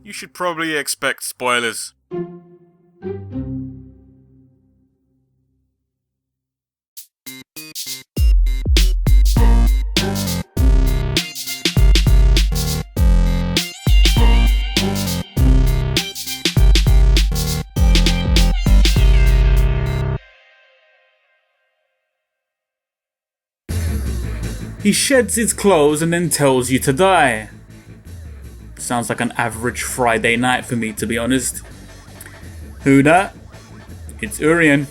you should probably expect spoilers. He sheds his clothes and then tells you to die. Sounds like an average Friday night for me, to be honest. Who dat? It's Urien.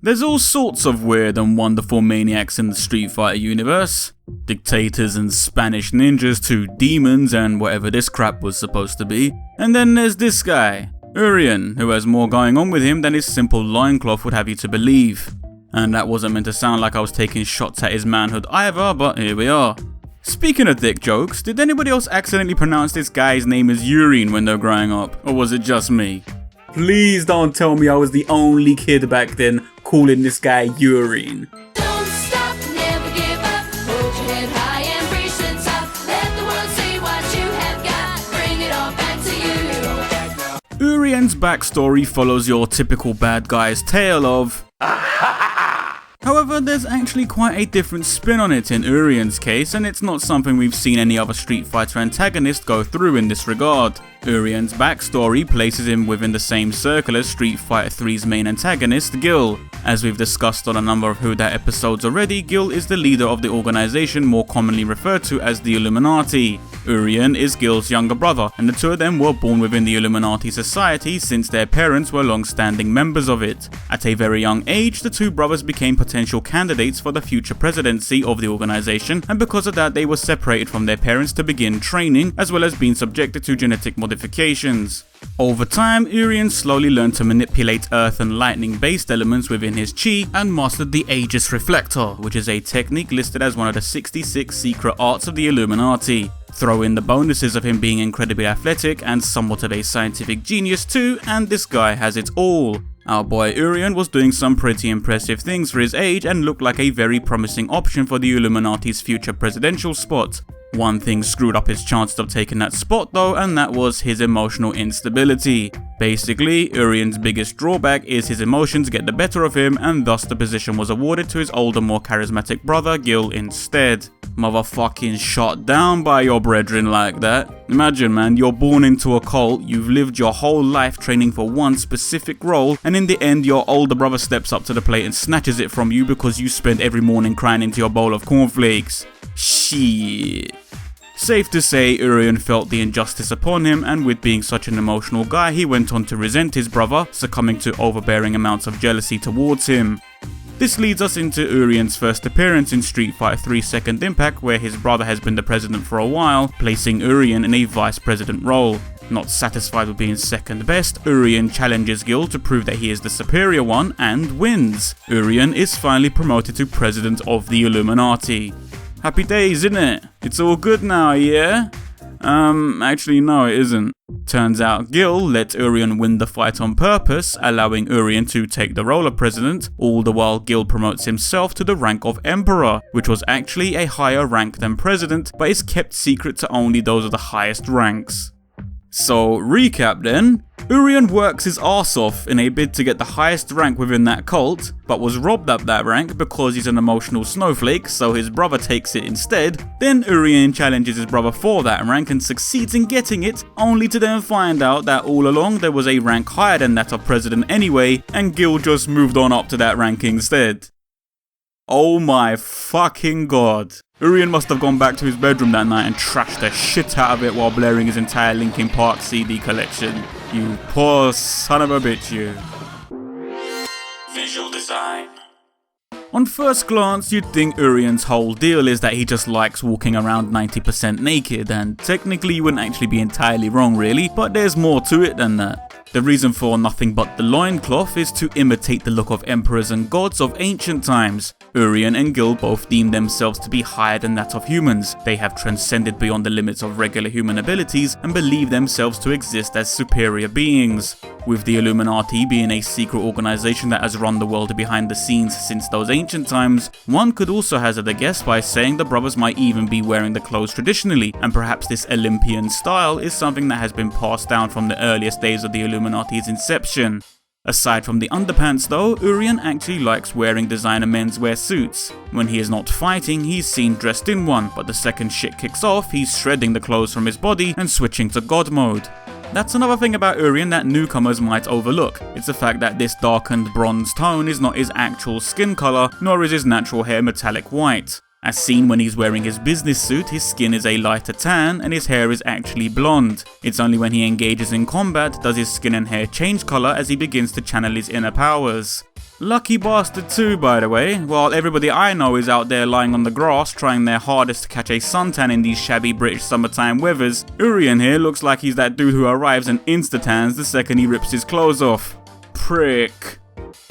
There's all sorts of weird and wonderful maniacs in the Street Fighter universe. Dictators and Spanish ninjas to demons and whatever this crap was supposed to be. And then there's this guy, Urien, who has more going on with him than his simple loincloth would have you to believe. And that wasn't meant to sound like I was taking shots at his manhood either, but here we are. Speaking of dick jokes, did anybody else accidentally pronounce this guy's name as Urien when they were growing up? Or was it just me? Please don't tell me I was the only kid back then calling this guy Urien. Don't stop, never give up. Hold your head high and reach the top. Let the world see what you have got. Bring it all back to you. Urien's backstory follows your typical bad guy's tale of... However, there's actually quite a different spin on it in Urien's case, and it's not something we've seen any other Street Fighter antagonist go through in this regard. Urien's backstory places him within the same circle as Street Fighter 3's main antagonist, Gil. As we've discussed on a number of Who Dat episodes already, Gil is the leader of the organization more commonly referred to as the Illuminati. Urien is Gil's younger brother, and the two of them were born within the Illuminati society since their parents were long-standing members of it. At a very young age, the two brothers became potential candidates for the future presidency of the organization, and because of that they were separated from their parents to begin training, as well as being subjected to genetic modifications. Over time, Urien slowly learned to manipulate earth and lightning based elements within his chi and mastered the Aegis Reflector, which is a technique listed as one of the 66 secret arts of the Illuminati. Throw in the bonuses of him being incredibly athletic and somewhat of a scientific genius too, and this guy has it all. Our boy Urien was doing some pretty impressive things for his age and looked like a very promising option for the Illuminati's future presidential spot. One thing screwed up his chances of taking that spot though, and that was his emotional instability. Basically, Urien's biggest drawback is his emotions get the better of him, and thus the position was awarded to his older, more charismatic brother Gil instead. Motherfucking shot down by your brethren like that. Imagine, man, you're born into a cult, you've lived your whole life training for one specific role, and in the end your older brother steps up to the plate and snatches it from you because you spend every morning crying into your bowl of cornflakes. Shit. Safe to say, Urien felt the injustice upon him, and with being such an emotional guy, he went on to resent his brother, succumbing to overbearing amounts of jealousy towards him. This leads us into Urien's first appearance in Street Fighter 3 Second Impact, where his brother has been the president for a while, placing Urien in a vice president role. Not satisfied with being second best, Urien challenges Gil to prove that he is the superior one and wins. Urien is finally promoted to president of the Illuminati. Happy days, isn't it? It's all good now, yeah? Actually no, it isn't. Turns out Gil let Urien win the fight on purpose, allowing Urien to take the role of president, all the while Gil promotes himself to the rank of emperor, which was actually a higher rank than president, but is kept secret to only those of the highest ranks. So, recap then, Urien works his arse off in a bid to get the highest rank within that cult, but was robbed of that rank because he's an emotional snowflake, so his brother takes it instead. Then Urien challenges his brother for that rank and succeeds in getting it, only to then find out that all along there was a rank higher than that of president anyway, and Gil just moved on up to that rank instead. Oh my fucking god. Urien must have gone back to his bedroom that night and trashed the shit out of it while blaring his entire Linkin Park CD collection. You poor son of a bitch, you. Visual design. On first glance, you'd think Urien's whole deal is that he just likes walking around 90% naked, and technically you wouldn't actually be entirely wrong really, but there's more to it than that. The reason for nothing but the loincloth is to imitate the look of emperors and gods of ancient times. Urien and Gil both deem themselves to be higher than that of humans. They have transcended beyond the limits of regular human abilities and believe themselves to exist as superior beings. With the Illuminati being a secret organization that has run the world behind the scenes since those ancient times, one could also hazard a guess by saying the brothers might even be wearing the clothes traditionally, and perhaps this Olympian style is something that has been passed down from the earliest days of the Illuminati's inception. Aside from the underpants though, Urien actually likes wearing designer menswear suits. When he is not fighting, he's seen dressed in one, but the second shit kicks off, he's shredding the clothes from his body and switching to God mode. That's another thing about Urien that newcomers might overlook. It's the fact that this darkened bronze tone is not his actual skin colour, nor is his natural hair metallic white. As seen when he's wearing his business suit, his skin is a lighter tan and his hair is actually blonde. It's only when he engages in combat does his skin and hair change colour as he begins to channel his inner powers. Lucky bastard too, by the way. While everybody I know is out there lying on the grass trying their hardest to catch a suntan in these shabby British summertime weathers, Urien here looks like he's that dude who arrives and insta-tans the second he rips his clothes off. Prick.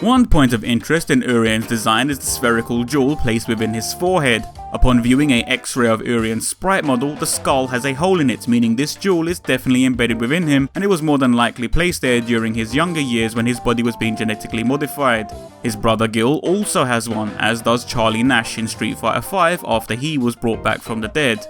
One point of interest in Urien's design is the spherical jewel placed within his forehead. Upon viewing a X-ray of Urien's sprite model, the skull has a hole in it, meaning this jewel is definitely embedded within him, and it was more than likely placed there during his younger years when his body was being genetically modified. His brother Gil also has one, as does Charlie Nash in Street Fighter V after he was brought back from the dead.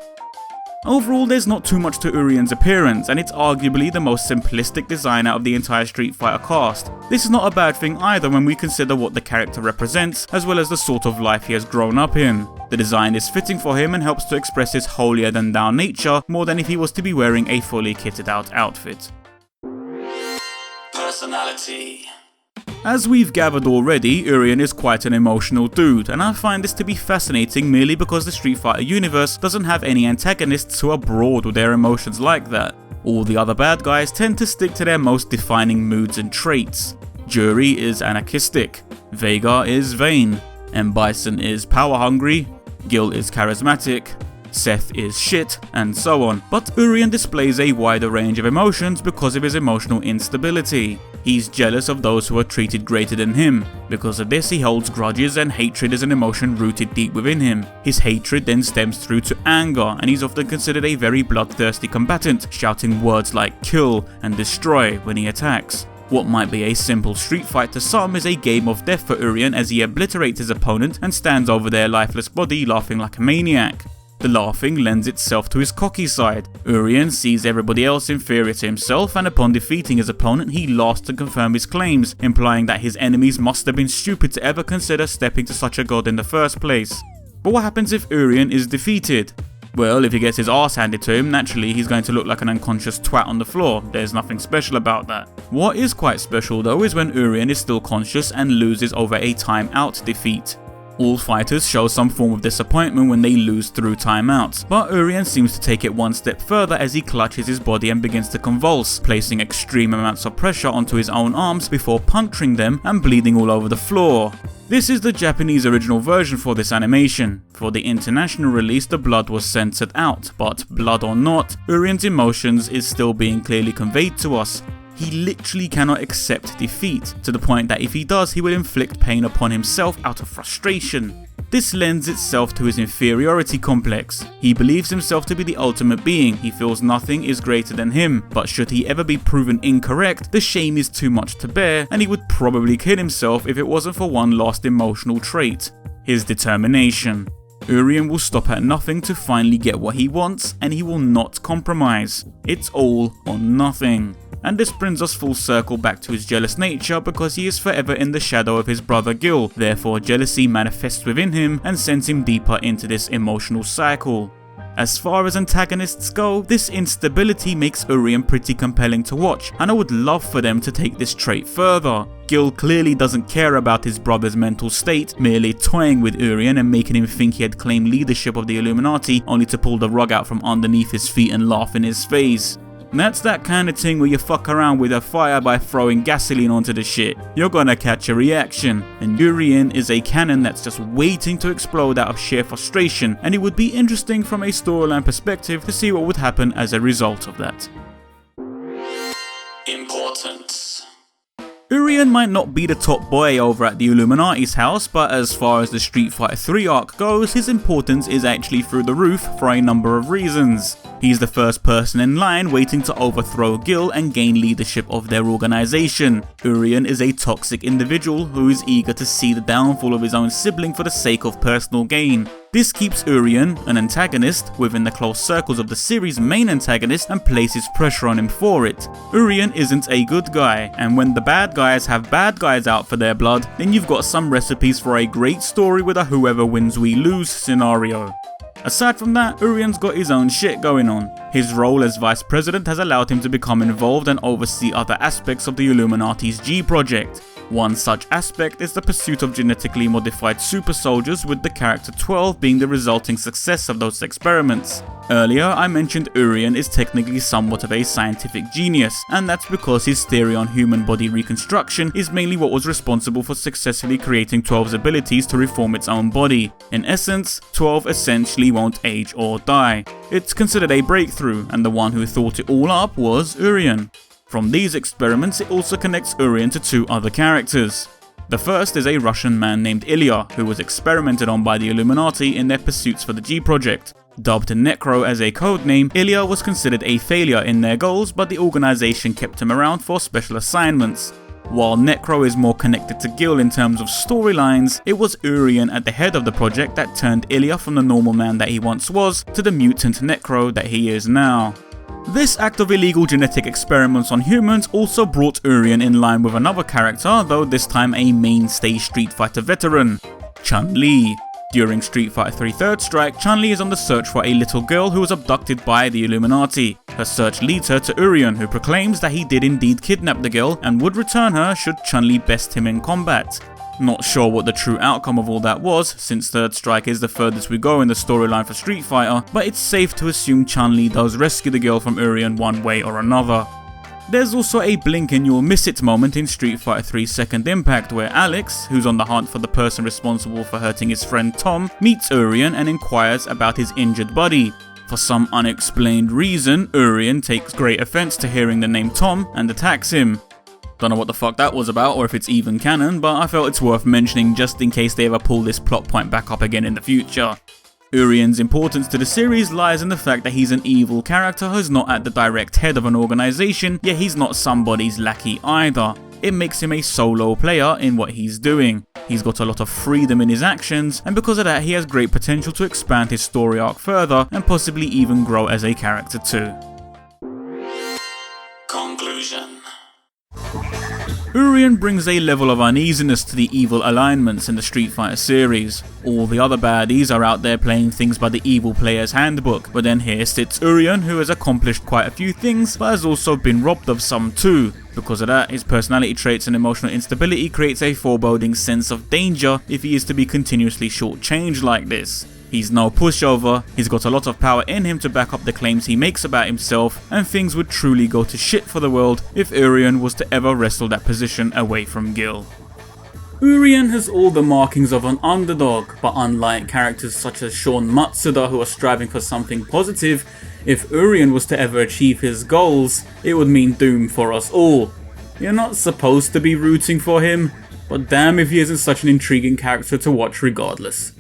Overall, there's not too much to Urien's appearance, and it's arguably the most simplistic design out of the entire Street Fighter cast. This is not a bad thing either when we consider what the character represents, as well as the sort of life he has grown up in. The design is fitting for him and helps to express his holier than thou nature more than if he was to be wearing a fully kitted out outfit. Personality. As we've gathered already, Urien is quite an emotional dude, and I find this to be fascinating merely because the Street Fighter universe doesn't have any antagonists who are broad with their emotions like that. All the other bad guys tend to stick to their most defining moods and traits. Jury is anarchistic, Vega is vain, M. Bison is power hungry, Gil is charismatic, Seth is shit, and so on. But Urien displays a wider range of emotions because of his emotional instability. He's jealous of those who are treated greater than him. Because of this, he holds grudges, and hatred is an emotion rooted deep within him. His hatred then stems through to anger, and he's often considered a very bloodthirsty combatant, shouting words like kill and destroy when he attacks. What might be a simple street fight to some is a game of death for Urien as he obliterates his opponent and stands over their lifeless body laughing like a maniac. The laughing lends itself to his cocky side. Urien sees everybody else inferior to himself, and upon defeating his opponent he laughs to confirm his claims, implying that his enemies must have been stupid to ever consider stepping to such a god in the first place. But what happens if Urien is defeated? Well, if he gets his ass handed to him, naturally he's going to look like an unconscious twat on the floor. There's nothing special about that. What is quite special though is when Urien is still conscious and loses over a time-out defeat. All fighters show some form of disappointment when they lose through timeouts, but Urien seems to take it one step further as he clutches his body and begins to convulse, placing extreme amounts of pressure onto his own arms before puncturing them and bleeding all over the floor. This is the Japanese original version for this animation. For the international release, the blood was censored out, but blood or not, Urien's emotions is still being clearly conveyed to us. He literally cannot accept defeat, to the point that if he does, he will inflict pain upon himself out of frustration. This lends itself to his inferiority complex. He believes himself to be the ultimate being, he feels nothing is greater than him, but should he ever be proven incorrect, the shame is too much to bear, and he would probably kill himself if it wasn't for one last emotional trait: his determination. Urien will stop at nothing to finally get what he wants, and he will not compromise. It's all or nothing. And this brings us full circle back to his jealous nature, because he is forever in the shadow of his brother Gil, therefore jealousy manifests within him and sends him deeper into this emotional cycle. As far as antagonists go, this instability makes Urien pretty compelling to watch, and I would love for them to take this trait further. Gil clearly doesn't care about his brother's mental state, merely toying with Urien and making him think he had claimed leadership of the Illuminati only to pull the rug out from underneath his feet and laugh in his face. That's that kind of thing where you fuck around with a fire by throwing gasoline onto the shit. You're gonna catch a reaction, and Urien is a cannon that's just waiting to explode out of sheer frustration, and it would be interesting from a storyline perspective to see what would happen as a result of that. Importance. Urien might not be the top boy over at the Illuminati's house, but as far as the Street Fighter 3 arc goes, his importance is actually through the roof for a number of reasons. He's the first person in line waiting to overthrow Gil and gain leadership of their organization. Urien is a toxic individual who is eager to see the downfall of his own sibling for the sake of personal gain. This keeps Urien, an antagonist, within the close circles of the series' main antagonist and places pressure on him for it. Urien isn't a good guy, and when the bad guys have bad guys out for their blood, then you've got some recipes for a great story with a whoever wins we lose scenario. Aside from that, Urien's got his own shit going on. His role as vice president has allowed him to become involved and oversee other aspects of the Illuminati's G project. One such aspect is the pursuit of genetically modified super soldiers, with the character 12 being the resulting success of those experiments. Earlier I mentioned Urien is technically somewhat of a scientific genius, and that's because his theory on human body reconstruction is mainly what was responsible for successfully creating 12's abilities to reform its own body. In essence, 12 essentially won't age or die. It's considered a breakthrough, and the one who thought it all up was Urien. From these experiments, it also connects Urien to two other characters. The first is a Russian man named Ilya, who was experimented on by the Illuminati in their pursuits for the G project. Dubbed Necro as a codename, Ilya was considered a failure in their goals, but the organization kept him around for special assignments. While Necro is more connected to Gil in terms of storylines, it was Urien at the head of the project that turned Ilya from the normal man that he once was to the mutant Necro that he is now. This act of illegal genetic experiments on humans also brought Urien in line with another character, though this time a mainstay Street Fighter veteran, Chun-Li. During Street Fighter 3 Third Strike, Chun-Li is on the search for a little girl who was abducted by the Illuminati. Her search leads her to Urien, who proclaims that he did indeed kidnap the girl and would return her should Chun-Li best him in combat. Not sure what the true outcome of all that was, since Third Strike is the furthest we go in the storyline for Street Fighter, but it's safe to assume Chun-Li does rescue the girl from Urien one way or another. There's also a blink and you'll miss it moment in Street Fighter 3 Second Impact, where Alex, who's on the hunt for the person responsible for hurting his friend Tom, meets Urien and inquires about his injured buddy. For some unexplained reason, Urien takes great offense to hearing the name Tom and attacks him. Don't know what the fuck that was about or if it's even canon, but I felt it's worth mentioning just in case they ever pull this plot point back up again in the future. Urien's importance to the series lies in the fact that he's an evil character who's not at the direct head of an organization, yet he's not somebody's lackey either. It makes him a solo player in what he's doing. He's got a lot of freedom in his actions, and because of that he has great potential to expand his story arc further and possibly even grow as a character too. Conclusion. Urien brings a level of uneasiness to the evil alignments in the Street Fighter series. All the other baddies are out there playing things by the evil player's handbook, but then here sits Urien, who has accomplished quite a few things but has also been robbed of some too. Because of that, his personality traits and emotional instability creates a foreboding sense of danger if he is to be continuously shortchanged like this. He's no pushover, he's got a lot of power in him to back up the claims he makes about himself, and things would truly go to shit for the world if Urien was to ever wrestle that position away from Gil. Urien has all the markings of an underdog, but unlike characters such as Sean Matsuda who are striving for something positive, if Urien was to ever achieve his goals, it would mean doom for us all. You're not supposed to be rooting for him, but damn if he isn't such an intriguing character to watch regardless.